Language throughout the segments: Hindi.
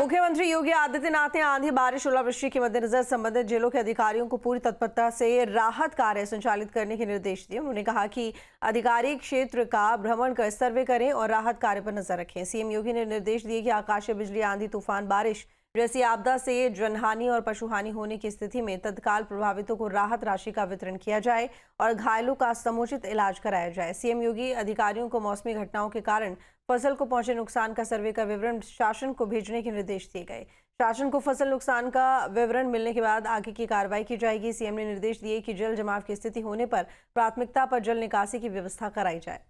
मुख्यमंत्री योगी आदित्यनाथ ने आंधी बारिश ओलावृष्टि के मद्देनजर संबंधित जिलों के अधिकारियों को पूरी तत्परता से राहत कार्य संचालित करने के निर्देश दिए। उन्होंने कहा कि अधिकारी क्षेत्र का भ्रमण कर सर्वे करें और राहत कार्य पर नजर रखें। सीएम योगी ने निर्देश दिए कि आकाशीय बिजली, आंधी, तूफान, बारिश जैसी आपदा से जनहानि और पशुहानि होने की स्थिति में तत्काल प्रभावितों को राहत राशि का वितरण किया जाए और घायलों का समुचित इलाज कराया जाए। सीएम योगी अधिकारियों को मौसमी घटनाओं के कारण फसल को पहुंचे नुकसान का सर्वे का विवरण शासन को भेजने के निर्देश दिए गए। शासन को फसल नुकसान का विवरण मिलने के बाद आगे की कार्रवाई की जाएगी। सीएम ने निर्देश दिए कि जल जमाव की स्थिति होने पर प्राथमिकता पर जल निकासी की व्यवस्था कराई जाए।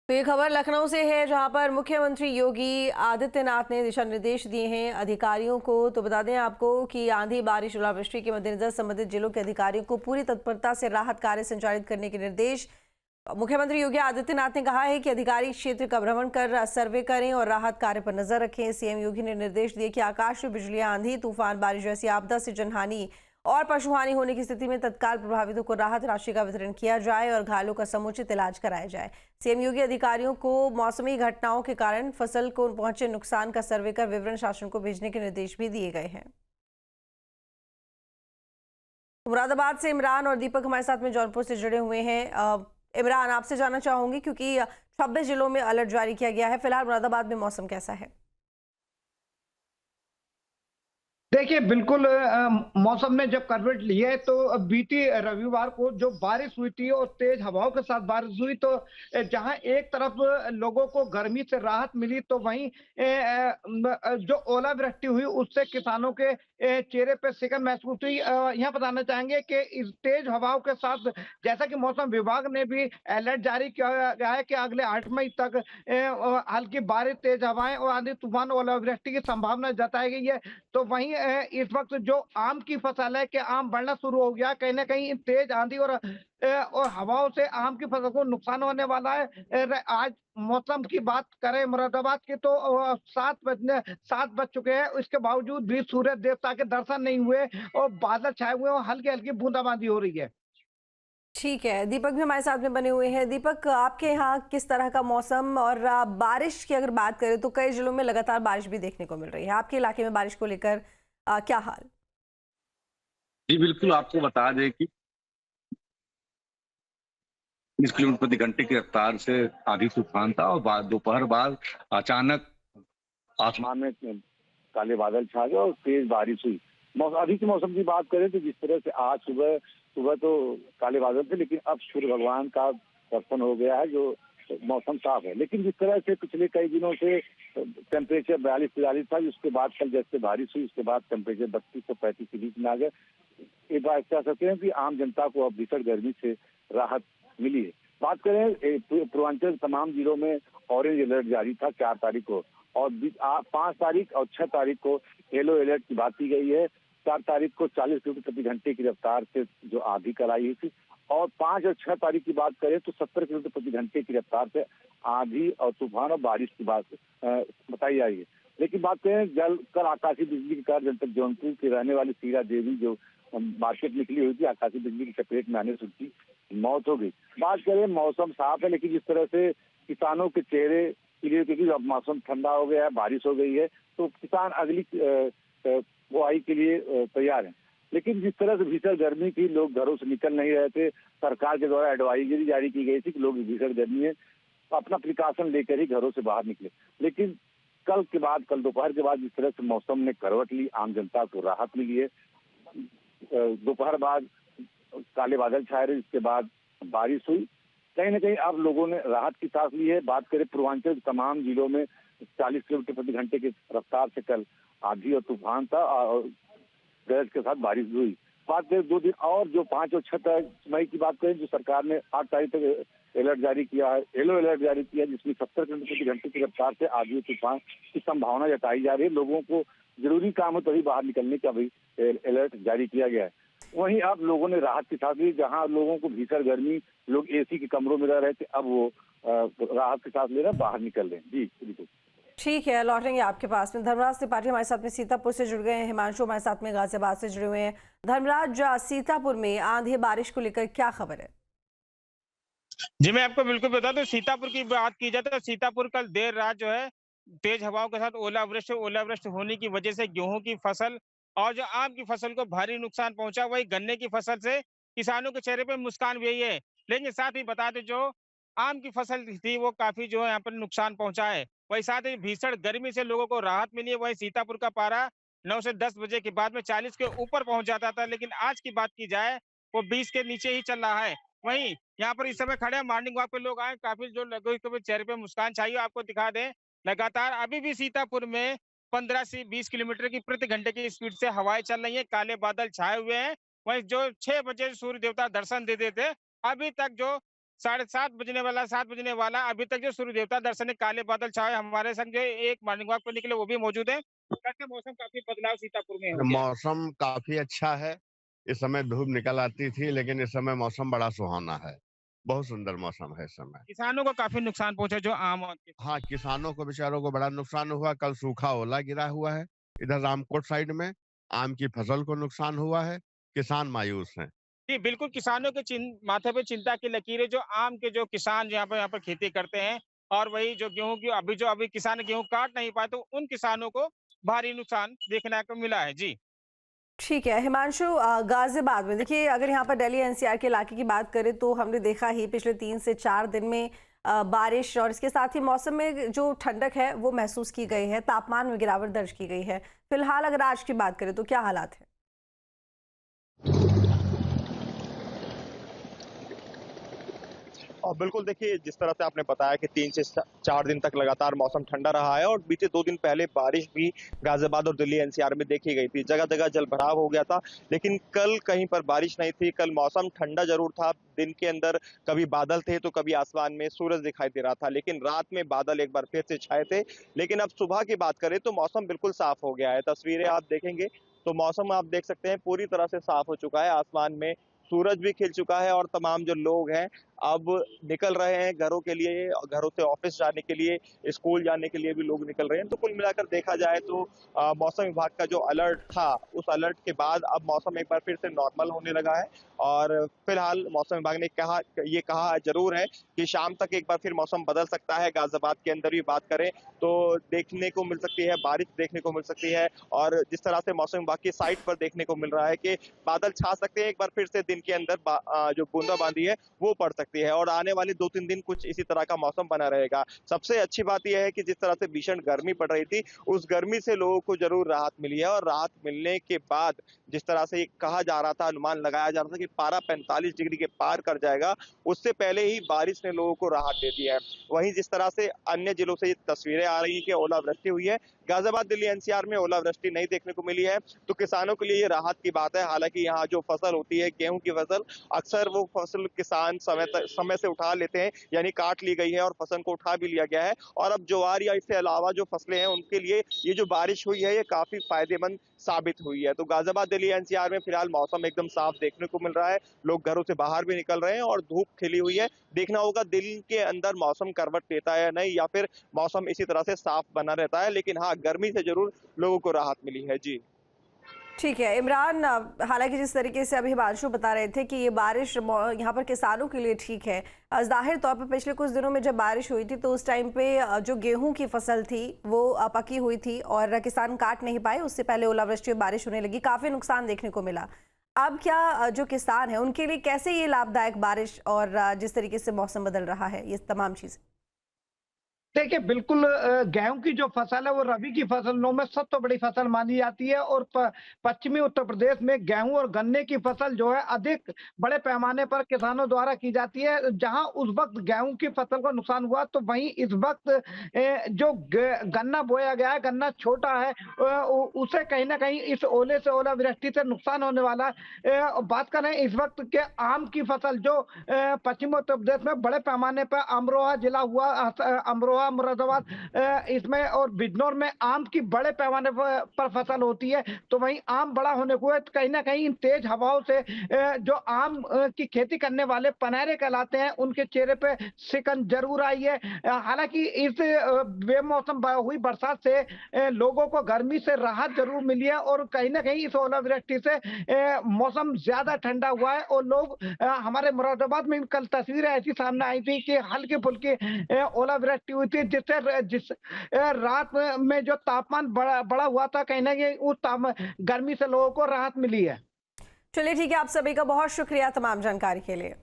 तो ये खबर लखनऊ से है, जहां पर मुख्यमंत्री योगी आदित्यनाथ ने दिशा निर्देश दिए हैं अधिकारियों को। तो बता दें आपको कि आंधी, बारिश, ओलावृष्टि के मद्देनजर संबंधित जिलों के अधिकारियों को पूरी तत्परता से राहत कार्य संचालित करने के निर्देश मुख्यमंत्री योगी आदित्यनाथ ने कहा है कि अधिकारी क्षेत्र का भ्रमण कर सर्वे करें और राहत कार्य पर नजर रखें। सीएम योगी ने निर्देश दिए कि आकाशीय बिजली, आंधी, तूफान, बारिश जैसी आपदा से जनहानि और पशुहानि होने की स्थिति में तत्काल प्रभावितों को राहत राशि का वितरण किया जाए और घायलों का समुचित इलाज कराया जाए। सीएम योगी अधिकारियों को मौसमी घटनाओं के कारण फसल को पहुंचे नुकसान का सर्वे कर विवरण शासन को भेजने के निर्देश भी दिए गए हैं। मुरादाबाद से इमरान और दीपक हमारे साथ में जौनपुर से जुड़े हुए हैं। इमरान, आपसे जानना चाहूंगी क्योंकि 26 जिलों में अलर्ट जारी किया गया है, फिलहाल मुरादाबाद में मौसम कैसा है? देखिए, बिल्कुल मौसम ने जब करवट ली है तो बीती रविवार को जो बारिश हुई थी और तेज हवाओं के साथ बारिश हुई, तो जहां एक तरफ लोगों को गर्मी से राहत मिली, तो वहीं जो ओलावृष्टि हुई उससे किसानों के चेहरे पे सिकन महसूस हुई। यहाँ बताना चाहेंगे कि इस तेज हवाओं के साथ जैसा कि मौसम विभाग ने भी अलर्ट जारी किया गया है कि अगले 8 मई तक हल्की बारिश, तेज हवाएं और आंधी, तूफान, ओलावृष्टि की संभावना जताई गई है। तो वहीं इस वक्त जो आम की फसल है कि आम बढ़ना शुरू हो गया, कहीं ना कहीं तेज आंधी और हवाओं से आम की फसल को नुकसान होने वाला है। आज मौसम की बात करें मुरादाबाद की, तो 7 बज चुके हैं, इसके बावजूद भी सूर्य देवता के दर्शन नहीं हुए और बादल छाए हुए और हल्की हल्की बूंदाबांदी हो रही है। ठीक है, दीपक भी हमारे साथ में बने हुए हैं। दीपक, आपके यहाँ किस तरह का मौसम और बारिश की अगर बात करें तो कई जिलों में लगातार बारिश भी देखने को मिल रही है, आपके इलाके में बारिश को लेकर क्या हाल? जी बिल्कुल, आपको बता दें कि 30 किलोमीटर प्रति घंटे की रफ्तार से आंधी तूफान था और दोपहर बाद अचानक आसमान में काले बादल छा गए और तेज बारिश हुई। अभी के मौसम की बात करें तो जिस तरह से आज सुबह तो काले बादल थे, लेकिन अब सूर्य भगवान का दर्शन हो गया है, जो मौसम साफ है। लेकिन जिस तरह से पिछले कई दिनों से टेम्परेचर 42-43 था, उसके बाद कल जैसे बारिश हुई उसके बाद टेम्परेचर 32 से 35 के बीच में आ गए। एक बात कह सकते हैं कि आम जनता को अब भीषण गर्मी से राहत मिली है। बात करें पूर्वांचल तमाम जिलों में ऑरेंज अलर्ट जारी था 4 तारीख को, और 5 तारीख और 6 तारीख को येलो अलर्ट की बात की गई है। 4 तारीख को 40 किलोमीटर प्रति घंटे की रफ्तार से जो आंधी कराई हुई थी, और 5 और 6 तारीख की बात करें तो 70 किलोमीटर प्रति घंटे की रफ्तार से आंधी और तूफान और बारिश की बात बताई जा रही है। लेकिन बात करें कल आकाशीय बिजली के कारण जनपद जौनपुर की रहने वाली सीरा देवी जो मार्केट निकली हुई थी, आकाशीय बिजली की चपेट में आने से उसकी मौत हो गई। बात करें मौसम साफ है, लेकिन जिस तरह से किसानों के चेहरे क्लियर, क्योंकि अब मौसम ठंडा हो गया है, बारिश हो गई है, तो किसान अगली बुआई के लिए तैयार है। लेकिन जिस तरह से भीषण गर्मी थी, लोग घरों से निकल नहीं रहे थे। सरकार के द्वारा एडवाइजरी जारी की गई थी कि लोग भीषण गर्मी में अपना प्रिकॉशन लेकर ही घरों से बाहर निकले। लेकिन कल दोपहर के बाद जिस तरह से मौसम ने करवट ली, आम जनता को राहत मिली है। दोपहर बाद काले बादल छाए रहे, इसके बाद बारिश हुई, कहीं ना कहीं अब लोगों ने राहत की सांस ली है। बात करें पूर्वांचल तमाम जिलों में 40 किलोमीटर प्रति घंटे की रफ्तार से कल आंधी और तूफान था और गरज के साथ बारिश भी हुई। बात करें 2 दिन और जो 5 और 6 मई की बात करें, जो सरकार ने 8 तारीख तक अलर्ट जारी किया है, येलो अलर्ट जारी किया है, जिसमें 70 किलोमीटर प्रति घंटे की रफ्तार से आंधी और तूफान की संभावना जताई जा रही है। लोगों को जरूरी काम हो तभी बाहर निकलने का भी अलर्ट जारी किया गया है। वहीं अब लोगों ने राहत की सांस ली, जहां लोगों को भीषण गर्मी, लोग एसी के कमरों में रह रहे थे, अब वो राहत की सांस ले रहे हैं, बाहर निकल रहे हैं। जी बिल्कुल, ठीक है, लौटेंगे आपके पास में। धर्मराज त्रिपाठी हमारे साथ में सीतापुर से जुड़ गए हैं, हिमांशु हमारे साथ में गाजियाबाद से जुड़े हुए हैं। धर्मराज, सीतापुर में आंधी बारिश को लेकर क्या खबर है? जी, मैं आपको बिल्कुल बता दूँ, सीतापुर की बात की जाए तो सीतापुर कल देर रात जो है तेज हवाओं के साथ ओलावृष्टि होने की वजह से गेहूं की फसल और जो आम की फसल को भारी नुकसान पहुंचा। वही गन्ने की फसल से किसानों के चेहरे पे मुस्कान भी आई है। लेकिन साथ ही बता दें, जो आम की फसल थी वो काफी जो है यहाँ पर नुकसान पहुंचा है। वही साथ ही भीषण गर्मी से लोगों को राहत मिली है। वही सीतापुर का पारा 9 से 10 बजे के बाद में 40 के ऊपर पहुंच जाता था, लेकिन आज की बात की जाए वो 20 के नीचे ही चल रहा है। वहीं यहाँ पर इस समय खड़े हैं, मॉर्निंग वॉक पे लोग आए, काफी जो लोगों के चेहरे पे मुस्कान छाई है। आपको दिखा दें, लगातार अभी भी सीतापुर में 15 से 20 किलोमीटर की प्रति घंटे की स्पीड से हवाएं चल रही हैं। काले बादल छाए हुए हैं। वहीं जो 6 बजे सूर्य देवता दर्शन दे देते, अभी तक जो 7 बजने वाला अभी तक जो सूर्य देवता दर्शन है, काले बादल छाए। हमारे संग जो एक मॉर्निंग वॉक पे निकले वो भी मौजूद है। कैसे मौसम काफी बदलाव सीतापुर में हो गया। मौसम काफी अच्छा है। इस समय धूप निकल आती थी, लेकिन इस समय मौसम बड़ा सुहाना है। बहुत सुंदर मौसम है इस समय। किसानों को काफी नुकसान पहुंचा जो आम और हाँ, किसानों को बेचारों को बड़ा नुकसान हुआ। कल सूखा ओला गिरा हुआ है इधर रामकोट साइड में। आम की फसल को नुकसान हुआ है। किसान मायूस हैं। जी, बिल्कुल किसानों के माथे पे चिंता की लकीरें, जो आम के जो किसान यहाँ पर खेती करते हैं और वही जो गेहूं की अभी किसान गेहूं काट नहीं पाए, तो उन किसानों को भारी नुकसान देखने को मिला है। जी। ठीक है हिमांशु, गाजियाबाद में देखिए, अगर यहाँ पर दिल्ली एनसीआर के इलाके की बात करें तो हमने देखा ही पिछले 3 से 4 दिन में बारिश और इसके साथ ही मौसम में जो ठंडक है वो महसूस की गई है, तापमान में गिरावट दर्ज की गई है। फिलहाल अगर आज की बात करें तो क्या हालात है? और बिल्कुल देखिए, जिस तरह से आपने बताया कि 3 से 4 दिन तक लगातार मौसम ठंडा रहा है और बीते 2 दिन पहले बारिश भी गाजियाबाद और दिल्ली एनसीआर में देखी गई थी। जगह-जगह जलभराव हो गया था, लेकिन कल कहीं पर बारिश नहीं थी। कल मौसम ठंडा ज़रूर था। दिन के अंदर कभी बादल थे तो कभी आसमान में सूरज दिखाई दे रहा था, लेकिन रात में बादल एक बार फिर से छाए थे। लेकिन अब सुबह की बात करें तो मौसम बिल्कुल साफ हो गया है। तस्वीरें आप देखेंगे तो मौसम आप देख सकते हैं पूरी तरह से साफ हो चुका है। आसमान में सूरज भी खिल चुका है और तमाम जो लोग हैं अब निकल रहे हैं घरों के लिए, और घरों से ऑफिस जाने के लिए, स्कूल जाने के लिए भी लोग निकल रहे हैं। तो कुल मिलाकर देखा जाए तो मौसम विभाग का जो अलर्ट था, उस अलर्ट के बाद अब मौसम एक बार फिर से नॉर्मल होने लगा है। और फिलहाल मौसम विभाग ने कहा जरूर है कि शाम तक एक बार फिर मौसम बदल सकता है। गाजियाबाद के अंदर भी बात करें तो देखने को मिल सकती है, बारिश देखने को मिल सकती है। और जिस तरह से मौसम विभाग की साइट पर देखने को मिल रहा है कि बादल छा सकते हैं, एक बार फिर से दिन के अंदर जो बूंदाबांदी है वो पड़ सकती है। और आने वाले 2-3 दिन कुछ इसी तरह का मौसम बना रहेगा। सबसे अच्छी बात यह है कि जिस तरह से भीषण गर्मी पड़ रही थी, उस गर्मी से लोगों को जरूर राहत मिली है। और राहत मिलने के बाद जिस तरह से कहा जा रहा था, अनुमान लगाया जा रहा था कि पारा 45 डिग्री के पार कर जाएगा, उससे पहले ही बारिश ने लोगों को राहत दे दी है। वहीं जिस तरह से अन्य जिलों से तस्वीरें आ रही है कि ओलावृष्टि हुई है, गाजियाबाद दिल्ली एनसीआर में ओलावृष्टि नहीं देखने को मिली है, तो किसानों के लिए ये राहत की बात है। हालांकि यहाँ जो फसल होती है गेहूं की फसल, अक्सर वो फसल किसान समय से उठा लेते हैं, यानी काट ली गई है और फसल को उठा भी लिया गया है। और अब ज्वार या इससे अलावा जो फसलें हैं उनके लिए ये जो बारिश हुई है ये काफी फायदेमंद साबित हुई है। तो गाजियाबाद दिल्ली एनसीआर में फिलहाल मौसम एकदम साफ देखने को मिल रहा है। लोग घरों से बाहर भी निकल रहे हैं और धूप खिली हुई है। देखना होगा दिन के अंदर मौसम करवट लेता है या नहीं, या फिर मौसम इसी तरह से साफ बना रहता है। लेकिन हाँ, गर्मी से जरूर लोगों को राहत मिली है। जी ठीक है इमरान, हालांकि जिस तरीके से अभी हिमांशु बता रहे थे कि ये बारिश यहाँ पर किसानों के लिए ठीक है, जाहिर तौर पर पिछले कुछ दिनों में जब बारिश हुई थी तो उस टाइम पे जो गेहूं की फसल थी वो पकी हुई थी और किसान काट नहीं पाए। उससे पहले ओलावृष्टि और बारिश होने लगी, काफ़ी नुकसान देखने को मिला। अब क्या जो किसान है उनके लिए कैसे ये लाभदायक बारिश और जिस तरीके से मौसम बदल रहा है, ये तमाम चीज़ें? देखिए बिल्कुल, गेहूं की जो फसल है वो रबी की फसलों में सबसे बड़ी फसल मानी जाती है। और पश्चिमी उत्तर प्रदेश में गेहूं और गन्ने की फसल जो है अधिक बड़े पैमाने पर किसानों द्वारा की जाती है। जहां उस वक्त गेहूं की फसल को नुकसान हुआ, तो वहीं इस वक्त जो गन्ना बोया गया है, गन्ना छोटा है, उसे कहीं ना कहीं इस ओले से, ओलावृष्टि से नुकसान होने वाला है। बात करें इस वक्त के आम की फसल जो पश्चिमी उत्तर प्रदेश में बड़े पैमाने पर अमरोहा जिला हुआ, अमरोहा अमरोहा, मुरादाबाद इसमें और बिजनौर में आम की बड़े पैमाने पर फसल होती है, तो वहीं आम बड़ा होने को है, तो कहीं ना कहीं इन तेज हवाओं से जो आम की खेती करने वाले पनहरे कहलाते हैं, उनके चेहरे पे सिकन जरूर आई है। हालांकि इस बेमौसम हुई बरसात से लोगों को गर्मी से राहत जरूर मिली है और कहीं ना कहीं इस ओलावृष्टि से मौसम ज्यादा ठंडा हुआ है और लोग हमारे मुरादाबाद में कल तस्वीरें ऐसी सामने आई थी कि हल्की फुल्की ओलावृष्टि हुई थी, जिस रात में जो तापमान बड़ा हुआ था, कहीं ना कहीं उस गर्मी से लोगों को राहत मिली है। चलिए ठीक है, आप सभी का बहुत शुक्रिया तमाम जानकारी के लिए।